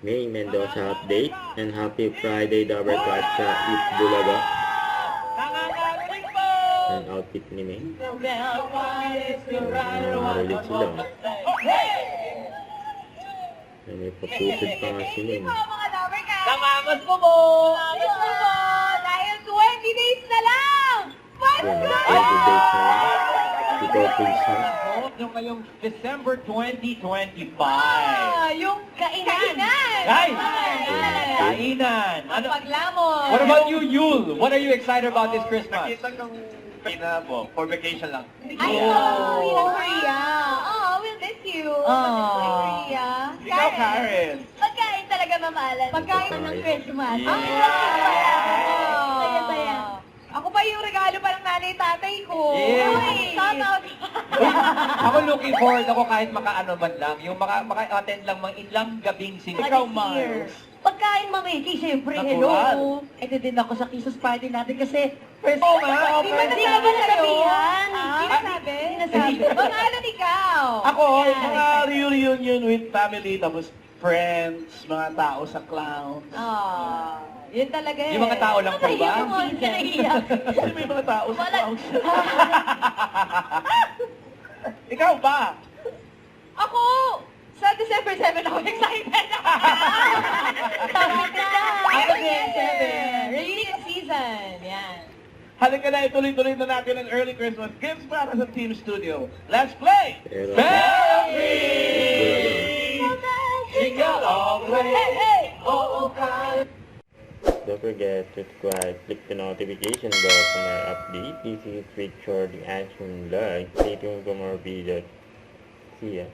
May Mendoza update and happy Friday Dabber Cut sa Eat Bulaga. Ang outfit ni May. Nakarolit sila. May papusod pa nga si May. Kamamas ko mo! Dahil 20 days na lang! Yan, 20 days na lang. Ito, please na. Yung ngayong December 2025. Yung kainan! Ay! Kainan! Ang Ano? paglamon! What about you, Yul? What are you excited about this Christmas? Nakita kong pina po, for vacation lang. Ay, in Korea! Oh, we'll miss you! Korea! Ikaw, Karen. Pagkain talaga mamahalan. Pagkain ng Christmas. Saya-saya. Ako pa yung regalo pa ng nanay tatay ko. Yeah. Uy, shout out. Ako looking forward ako kahit makaano man lang. Yung maka-attend lang mga ilang gabing sing. Ikaw, Miles. Pagkain mamiki, siyempre, Natural. hello. Ito din ako sa Christmas party natin kasi first Oo nga, Di ba Hindi ka ba nasabihan? Hindi nasabi? Sinasabi. Pangalan ikaw. Ako, mga reunion with family, tapos friends, mga tao sa clowns. Yun talaga eh. Yung mga tao lang po ba? Hindi ka naiiyak. Kasi may mga tao sa clowns. Ikaw ba? Ako! Sa December 7 ako excited. Tama ka na. Ako din, 7. Reunion season. Yan. Halika na, ituloy-tuloy na natin ang early Christmas gifts para sa Team Studio. Let's play! Pero, Merry! Jingle all the way! Hey! don't forget to subscribe, click the notification bell for my update. This is Richard the Action Live. Stay tuned for more videos. See ya.